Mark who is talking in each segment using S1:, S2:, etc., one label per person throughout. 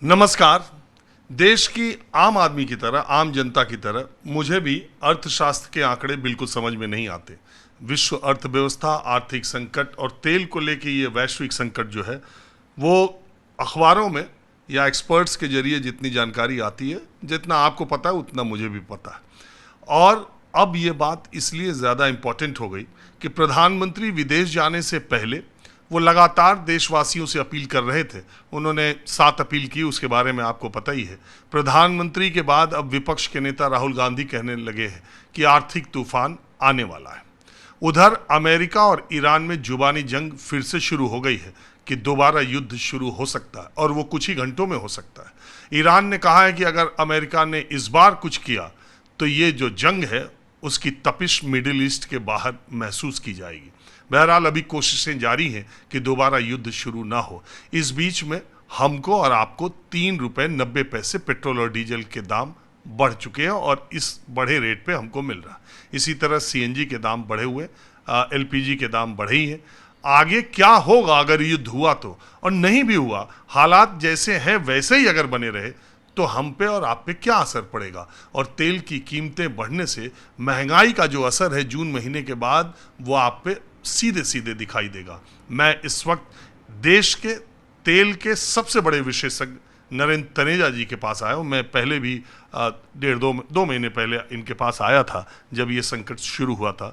S1: नमस्कार। देश की आम आदमी की तरह, आम जनता की तरह मुझे भी अर्थशास्त्र के आंकड़े बिल्कुल समझ में नहीं आते। विश्व अर्थव्यवस्था, आर्थिक संकट और तेल को लेके ये वैश्विक संकट जो है वो अखबारों में या एक्सपर्ट्स के जरिए जितनी जानकारी आती है, जितना आपको पता है उतना मुझे भी पता है। और अब ये बात इसलिए ज़्यादा इम्पोर्टेंट हो गई कि प्रधानमंत्री विदेश जाने से पहले वो लगातार देशवासियों से अपील कर रहे थे। उन्होंने 7 अपील की, उसके बारे में आपको पता ही है। प्रधानमंत्री के बाद अब विपक्ष के नेता राहुल गांधी कहने लगे हैं कि आर्थिक तूफान आने वाला है। उधर अमेरिका और ईरान में जुबानी जंग फिर से शुरू हो गई है कि दोबारा युद्ध शुरू हो सकता है और वो कुछ ही घंटों में हो सकता है। ईरान ने कहा है कि अगर अमेरिका ने इस बार कुछ किया तो ये जो जंग है उसकी तपिश मिडिल ईस्ट के बाहर महसूस की जाएगी। बहरहाल अभी कोशिशें जारी हैं कि दोबारा युद्ध शुरू ना हो। इस बीच में हमको और आपको 3 रुपये 90 पैसे पेट्रोल और डीजल के दाम बढ़ चुके हैं और इस बढ़े रेट पे हमको मिल रहा है। इसी तरह सीएनजी के दाम बढ़े हुए, एलपीजी के दाम बढ़े ही हैं। आगे क्या होगा अगर युद्ध हुआ तो, और नहीं भी हुआ, हालात जैसे हैं वैसे ही अगर बने रहे तो हम पे और आप पे क्या असर पड़ेगा। और तेल की कीमतें बढ़ने से महंगाई का जो असर है जून महीने के बाद, वो आप पे सीधे सीधे दिखाई देगा। मैं इस वक्त देश के तेल के सबसे बड़े विशेषज्ञ नरेंद्र तनेजा जी के पास आया हूँ। मैं पहले भी 1.5-2 महीने पहले इनके पास आया था जब ये संकट शुरू हुआ था।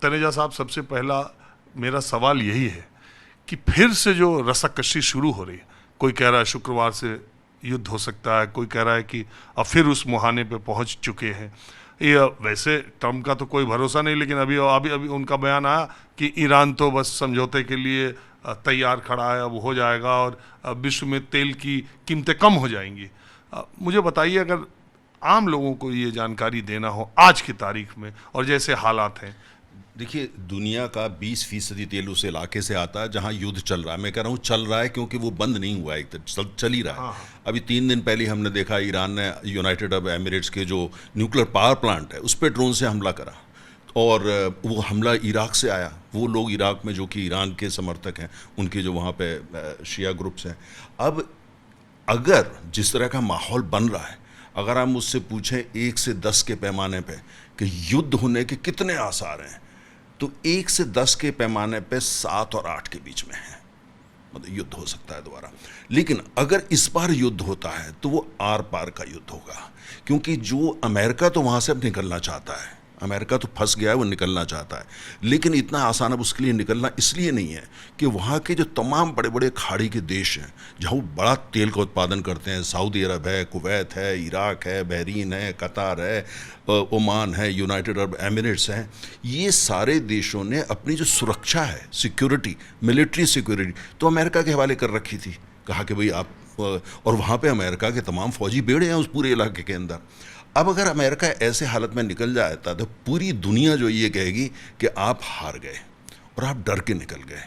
S1: तनेजा साहब, सबसे पहला मेरा सवाल यही है कि फिर से जो रस्साकशी शुरू हो रही है, कोई कह रहा है शुक्रवार से युद्ध हो सकता है, कोई कह रहा है कि अब फिर उस मुहाने पे पहुंच चुके हैं। ये वैसे ट्रम्प का तो कोई भरोसा नहीं, लेकिन अभी अभी अभी उनका बयान आया कि ईरान तो बस समझौते के लिए तैयार खड़ा है, अब हो जाएगा और विश्व में तेल की कीमतें कम हो जाएंगी। मुझे बताइए, अगर आम लोगों को ये जानकारी देना हो आज की तारीख में और जैसे हालात हैं।
S2: देखिए, दुनिया का 20% तेल उस इलाके से आता है जहां युद्ध चल रहा है। मैं कह रहा हूं चल रहा है क्योंकि वो बंद नहीं हुआ है, चल ही रहा है।
S1: हाँ।
S2: अभी 3 दिन पहले हमने देखा ईरान ने यूनाइटेड अरब एमिरेट्स के जो न्यूक्लियर पावर प्लांट है उस पर ड्रोन से हमला करा, और वो हमला इराक से आया। वो लोग इराक में जो कि ईरान के समर्थक हैं, उनके जो वहाँ पे शिया ग्रुप्स हैं। अब अगर जिस तरह का माहौल बन रहा है, अगर आप मुझसे पूछें 1 से 10 के पैमाने पे कि युद्ध होने के कितने आसार हैं, तो 1 से 10 के पैमाने पे 7 और 8 के बीच में है। मतलब युद्ध हो सकता है दोबारा। लेकिन अगर इस बार युद्ध होता है तो वो आर पार का युद्ध होगा, क्योंकि जो अमेरिका तो वहाँ से अब निकलना चाहता है, अमेरिका तो फंस गया है, वो निकलना चाहता है। लेकिन इतना आसान अब उसके लिए निकलना इसलिए नहीं है कि वहाँ के जो तमाम बड़े बड़े खाड़ी के देश हैं जहाँ वो बड़ा तेल का उत्पादन करते हैं, सऊदी अरब है, कुवैत है, इराक है, बहरीन है, कतार है, ओमान है, यूनाइटेड अरब एमिरेट्स हैं, ये सारे देशों ने अपनी जो सुरक्षा है, सिक्योरिटी, मिलिट्री सिक्योरिटी, तो अमेरिका के हवाले कर रखी थी। कहा कि भाई आप, और वहाँ पे अमेरिका के तमाम फौजी बेड़े हैं उस पूरे इलाके के अंदर। अब अगर अमेरिका ऐसे हालत में निकल जाता तो पूरी दुनिया जो ये कहेगी कि आप हार गए और आप डर के निकल गए,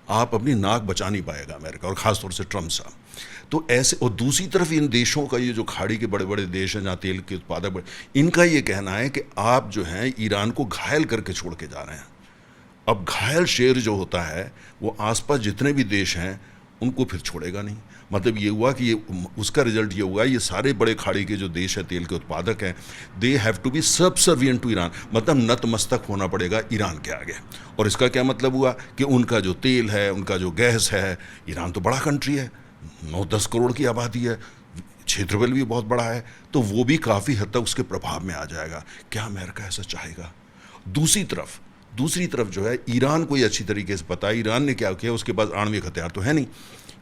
S2: आप अपनी नाक बचा नहीं पाएगा अमेरिका, और ख़ासतौर से ट्रम्प साहब। तो ऐसे, और दूसरी तरफ इन देशों का, ये जो खाड़ी के बड़े बड़े देश हैं जहाँ तेल के उत्पादक बड़े, इनका ये कहना है कि आप जो हैं ईरान को घायल करके छोड़ के जा रहे हैं। अब घायल शेर जो होता है वो आसपास जितने भी देश हैं उनको फिर छोड़ेगा नहीं। मतलब ये हुआ कि ये, उसका रिजल्ट ये हुआ, ये सारे बड़े खाड़ी के जो देश हैं तेल के उत्पादक हैं, they have to be subservient to Iran. मतलब नतमस्तक होना पड़ेगा ईरान के आगे। और इसका क्या मतलब हुआ कि उनका जो तेल है, उनका जो गैस है, ईरान तो बड़ा कंट्री है, 9-10 करोड़ की आबादी है, क्षेत्रफल भी बहुत बड़ा है, तो वो भी काफ़ी हद तक उसके प्रभाव में आ जाएगा। क्या अमेरिका ऐसा चाहेगा? दूसरी तरफ जो है, ईरान को ये अच्छी तरीके से पता है ईरान ने क्या किया। उसके पास आणविक हथियार तो है नहीं।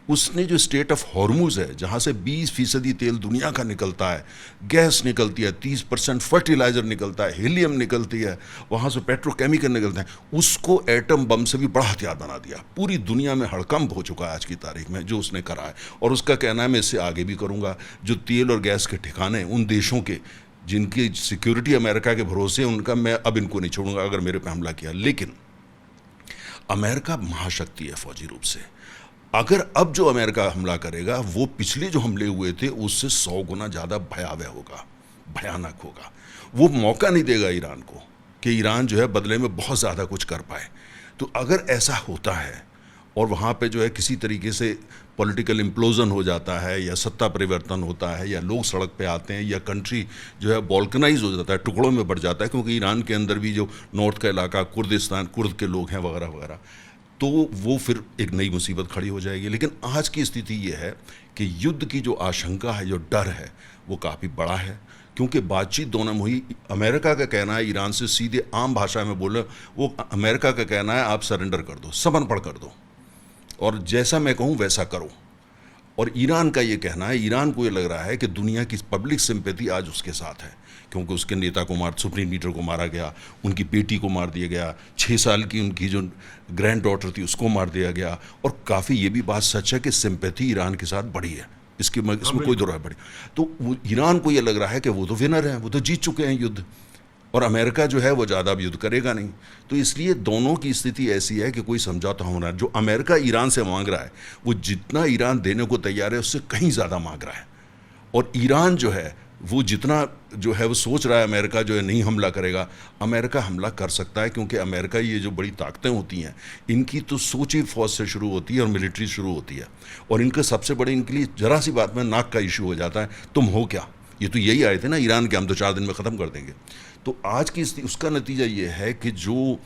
S2: उसने जो स्टेट ऑफ हॉर्मुज है, जहाँ से 20% तेल दुनिया का निकलता है, गैस निकलती है, 30% फर्टिलाइजर निकलता है, हीलियम निकलती है, वहाँ से पेट्रोकेमिकल निकलते हैं, उसको एटम बम से भी बड़ा हथियार बना दिया। पूरी दुनिया में हड़कंप हो चुका है आज की तारीख में जो उसने करा है। और उसका कहना है मैं इससे आगे भी करूँगा। जो तेल और गैस के ठिकाने उन देशों के जिनकी सिक्योरिटी अमेरिका के भरोसे, उनका मैं अब इनको नहीं छोड़ूंगा अगर मेरे पे हमला किया। लेकिन अमेरिका महाशक्ति है फौजी रूप से। अगर अब जो अमेरिका हमला करेगा वो पिछले जो हमले हुए थे उससे 100 गुना ज़्यादा भयावह होगा, भयानक होगा। वो मौका नहीं देगा ईरान को कि ईरान जो है बदले में बहुत ज़्यादा कुछ कर पाए। तो अगर ऐसा होता है और वहाँ पे जो है किसी तरीके से पॉलिटिकल इम्प्लोजन हो जाता है या सत्ता परिवर्तन होता है या लोग सड़क पे आते हैं या कंट्री जो है बॉल्कनाइज हो जाता है, टुकड़ों में बढ़ जाता है, क्योंकि ईरान के अंदर भी जो नॉर्थ का इलाका कुर्दिस्तान, कुर्द के लोग हैं वगैरह वगैरह, तो वो फिर एक नई मुसीबत खड़ी हो जाएगी। लेकिन आज की स्थिति ये है कि युद्ध की जो आशंका है, जो डर है, वो काफ़ी बड़ा है, क्योंकि बातचीत दोनों में हुई। अमेरिका का कहना है, ईरान से सीधे आम भाषा में बोले, वो अमेरिका का कहना है आप सरेंडर कर दो, समर्पण कर दो और जैसा मैं कहूँ वैसा करो। और ईरान का ये कहना है, ईरान को ये लग रहा है कि दुनिया की पब्लिक सिंपैथी आज उसके साथ है, क्योंकि उसके नेता को सुप्रीम लीडर को मारा गया, उनकी बेटी को मार दिया गया, 6 साल की उनकी जो ग्रैंड डॉटर थी उसको मार दिया गया। और काफ़ी ये भी बात सच है कि सिंपैथी ईरान के साथ बढ़ी है, इसमें कोई दो राय बढ़ी। तो ईरान को ये लग रहा है कि वो तो विनर हैं, वो तो जीत चुके हैं युद्ध, और अमेरिका जो है वो ज़्यादा अब युद्ध करेगा नहीं। तो इसलिए दोनों की स्थिति ऐसी है कि कोई समझौता होना, जो अमेरिका ईरान से मांग रहा है वो जितना ईरान देने को तैयार है उससे कहीं ज़्यादा मांग रहा है। और ईरान जो है वो जितना जो है वो सोच रहा है अमेरिका जो है नहीं हमला करेगा, अमेरिका हमला कर सकता है, क्योंकि अमेरिका ये जो बड़ी ताकतें होती हैं इनकी तो सोच ही फौज से शुरू होती है और मिलिट्री शुरू होती है। और इनके सबसे बड़े, इनके लिए जरा सी बात में नाक का इशू हो जाता है, तुम हो क्या, ये तो यही आए थे ना ईरान के, हम तो 4 दिन में ख़त्म कर देंगे। तो आज की उसका नतीजा ये है कि जो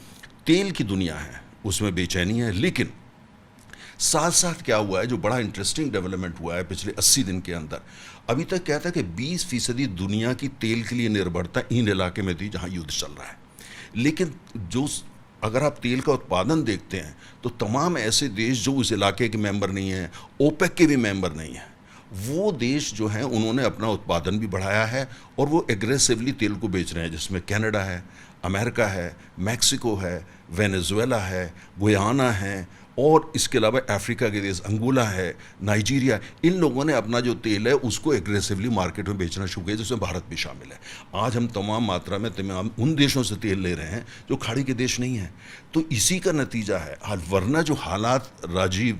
S2: तेल की दुनिया है उसमें बेचैनी है। लेकिन साथ साथ क्या हुआ है, जो बड़ा इंटरेस्टिंग डेवलपमेंट हुआ है पिछले 80 दिन के अंदर, अभी तक क्या था कि 20% दुनिया की तेल के लिए निर्भरता इन इलाके में थी जहां युद्ध चल रहा है। लेकिन जो अगर आप तेल का उत्पादन देखते हैं तो तमाम ऐसे देश जो उस इलाके के मेंबर नहीं हैं, ओपेक के भी मेंबर नहीं हैं, वो देश जो हैं उन्होंने अपना उत्पादन भी बढ़ाया है और वो एग्रेसिवली तेल को बेच रहे हैं, जिसमें कनाडा है, अमेरिका है, मैक्सिको है, वेनेजुएला है, गुयाना है, और इसके अलावा अफ्रीका के देश अंगोला है, नाइजीरिया, इन लोगों ने अपना जो तेल है उसको एग्रेसिवली मार्केट में बेचना शुरू किया, जिसमें भारत भी शामिल है। आज हम तमाम मात्रा में तमाम उन देशों से तेल ले रहे हैं जो खाड़ी के देश नहीं हैं। तो इसी का नतीजा है हाल, वरना जो हालात राजीव,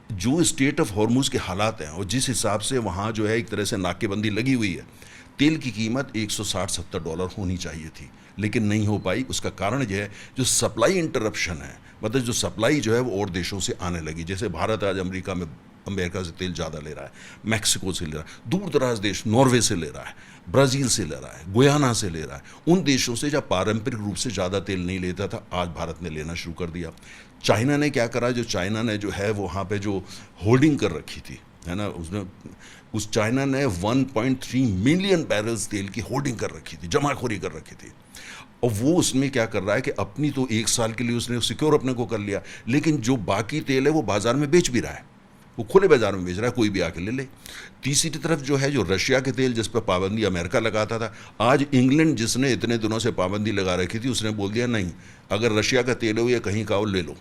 S2: जो स्टेट ऑफ हॉर्मुज के हालात हैं और जिस हिसाब से वहाँ जो है एक तरह से नाकेबंदी लगी हुई है, तेल की कीमत $160-70 होनी चाहिए थी, लेकिन नहीं हो पाई। उसका कारण यह है जो सप्लाई इंटरप्शन है, मतलब जो सप्लाई जो है वो और देशों से आने लगी। जैसे भारत आज अमेरिका से तेल ज़्यादा ले रहा है, मैक्सिको से ले रहा है, दूर दराज देश नॉर्वे से ले रहा है, ब्राज़ील से ले रहा है, गुयाना से ले रहा है। उन देशों से जब पारंपरिक रूप से ज़्यादा तेल नहीं लेता था, आज भारत ने लेना शुरू कर दिया। चाइना ने क्या करा, जो चाइना ने जो है वहाँ पे जो होल्डिंग कर रखी थी, है ना, उस चाइना ने 1.3 मिलियन बैरल्स तेल की होल्डिंग कर रखी थी, जमाखोरी कर रखी थी। और वो उसमें क्या कर रहा है कि अपनी तो 1 साल के लिए उसने सिक्योर अपने को कर लिया, लेकिन जो बाकी तेल है वो बाजार में बेच भी रहा है, वो खुले बाजार में बेच रहा है, कोई भी आके ले ले। तीसरी तरफ जो है जो रशिया के तेल जिस पर पाबंदी अमेरिका लगाता था, आज इंग्लैंड जिसने इतने दिनों से पाबंदी लगा रखी थी उसने बोल दिया नहीं, अगर रशिया का तेल हो या कहीं का हो ले लो,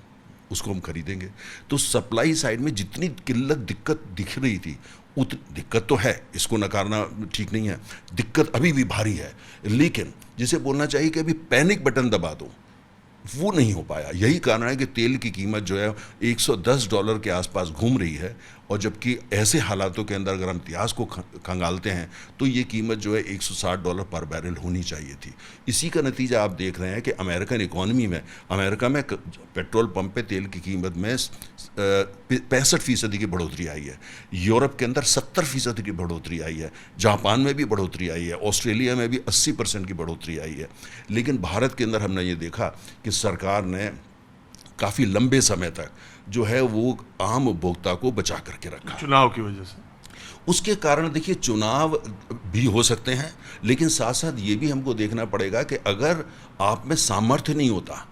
S2: उसको हम खरीदेंगे। तो सप्लाई साइड में जितनी दिक्कत दिख रही थी, दिक्कत तो है, इसको नकारना ठीक नहीं है, दिक्कत अभी भी भारी है, लेकिन जिसे बोलना चाहिए कि अभी पैनिक बटन दबा दो, वो नहीं हो पाया। यही कारण है कि तेल की कीमत जो है $110 के आसपास घूम रही है, और जबकि ऐसे हालातों के अंदर अगर हम इतिहास को खंगालते हैं तो ये कीमत जो है $160 पर बैरल होनी चाहिए थी। इसी का नतीजा आप देख रहे हैं कि अमेरिकन इकॉनमी में, अमेरिका में पेट्रोल पंप पे तेल की कीमत में 65% की बढ़ोतरी आई है, यूरोप के अंदर 70% की बढ़ोतरी आई है, जापान में भी बढ़ोतरी आई है, ऑस्ट्रेलिया में भी 80% की बढ़ोतरी आई है। लेकिन भारत के अंदर हमने ये देखा कि सरकार ने काफ़ी लंबे समय तक जो है वो आम उपभोक्ता को बचा करके रखा,
S1: चुनाव की वजह से।
S2: उसके कारण देखिए चुनाव भी हो सकते हैं, लेकिन साथ साथ ये भी हमको देखना पड़ेगा कि अगर आप में सामर्थ्य नहीं होता,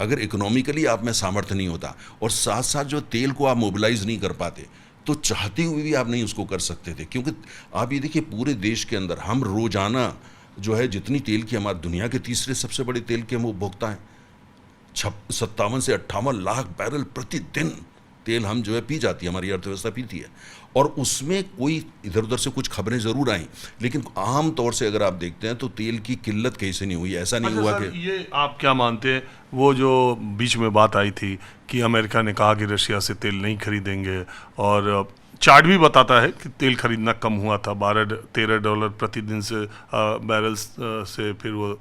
S2: अगर इकोनॉमिकली आप में सामर्थ्य नहीं होता, और साथ साथ जो तेल को आप मोबिलाइज नहीं कर पाते, तो चाहते हुए भी आप नहीं उसको कर सकते थे। क्योंकि आप ये देखिए पूरे देश के अंदर हम रोजाना जो है जितनी तेल की, हमारी दुनिया के तीसरे सबसे बड़े तेल के हम उपभोक्ता हैं, 57 से 58 लाख बैरल प्रतिदिन तेल हम जो है पी जाती है, हमारी अर्थव्यवस्था पीती है। और उसमें कोई इधर उधर से कुछ खबरें ज़रूर आई, लेकिन आम तौर से अगर आप देखते हैं तो तेल की किल्लत कहीं से नहीं हुई। ऐसा नहीं हुआ कि
S1: ये आप क्या मानते हैं, वो जो बीच में बात आई थी कि अमेरिका ने कहा कि रशिया से तेल नहीं खरीदेंगे, और चार्ट भी बताता है कि तेल खरीदना कम हुआ था, $12-13 प्रतिदिन से बैरल्स से फिर वो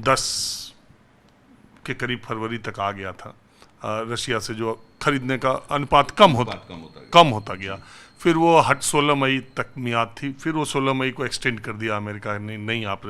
S1: 10 के करीब फरवरी तक आ गया था। रशिया से जो खरीदने का अनुपात कम
S2: बात कम होता है।
S1: कम होता गया। फिर वो 16 मई तक मियाद थी, फिर वो 16 मई को एक्सटेंड कर दिया अमेरिका ने, नहीं आप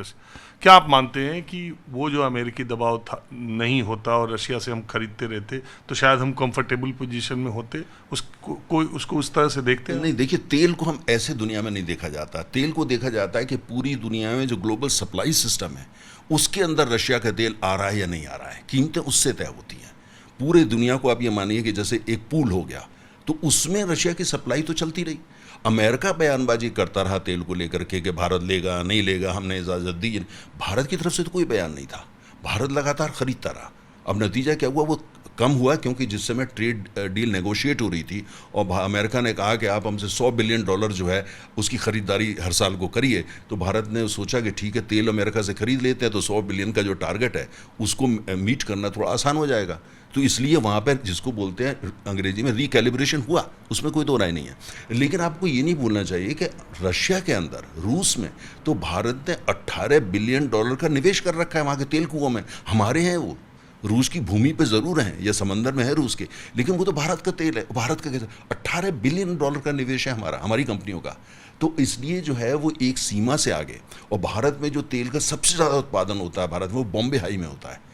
S1: क्या आप मानते हैं कि वो जो अमेरिकी दबाव था नहीं होता और रशिया से हम खरीदते रहते तो शायद हम कंफर्टेबल पोजीशन में होते? उसको उस तरह से देखते हैं?
S2: नहीं, देखिए, तेल को हम ऐसे दुनिया में नहीं देखा जाता। तेल को देखा जाता है कि पूरी दुनिया में जो ग्लोबल सप्लाई सिस्टम है उसके अंदर रशिया का तेल आ रहा है या नहीं आ रहा है, कीमतें उससे तय होती हैं। पूरे दुनिया को आप ये मानिए कि जैसे एक पूल हो गया तो उसमें रशिया की सप्लाई तो चलती रही। अमेरिका बयानबाजी करता रहा तेल को लेकर के कि भारत लेगा नहीं लेगा, हमने इजाज़त दी। भारत की तरफ से तो कोई बयान नहीं था, भारत लगातार खरीदता रहा। अब नतीजा क्या हुआ? वो कम हुआ क्योंकि जिस समय ट्रेड डील नेगोशिएट हो रही थी और अमेरिका ने कहा कि आप हमसे $100 बिलियन जो है उसकी ख़रीदारी हर साल को करिए, तो भारत ने सोचा कि ठीक है, तेल अमेरिका से ख़रीद लेते हैं तो 100 बिलियन का जो टारगेट है उसको मीट करना थोड़ा आसान हो जाएगा। तो इसलिए वहाँ पर जिसको बोलते हैं अंग्रेजी में रिकैलिब्रेशन हुआ, उसमें कोई दो राय नहीं है। लेकिन आपको ये नहीं भूलना चाहिए कि रशिया के अंदर, रूस में, तो भारत ने $18 बिलियन का निवेश कर रखा है वहाँ के तेल कुओं में। हमारे हैं वो, रूस की भूमि पे ज़रूर हैं या समंदर में है रूस के, लेकिन वो तो भारत का तेल है। भारत का कैसे $18 बिलियन का निवेश है हमारी कंपनियों का। तो इसलिए जो है वो एक सीमा से आगे, और भारत में जो तेल का सबसे ज़्यादा उत्पादन होता है भारत में, वो बॉम्बे हाई में होता है।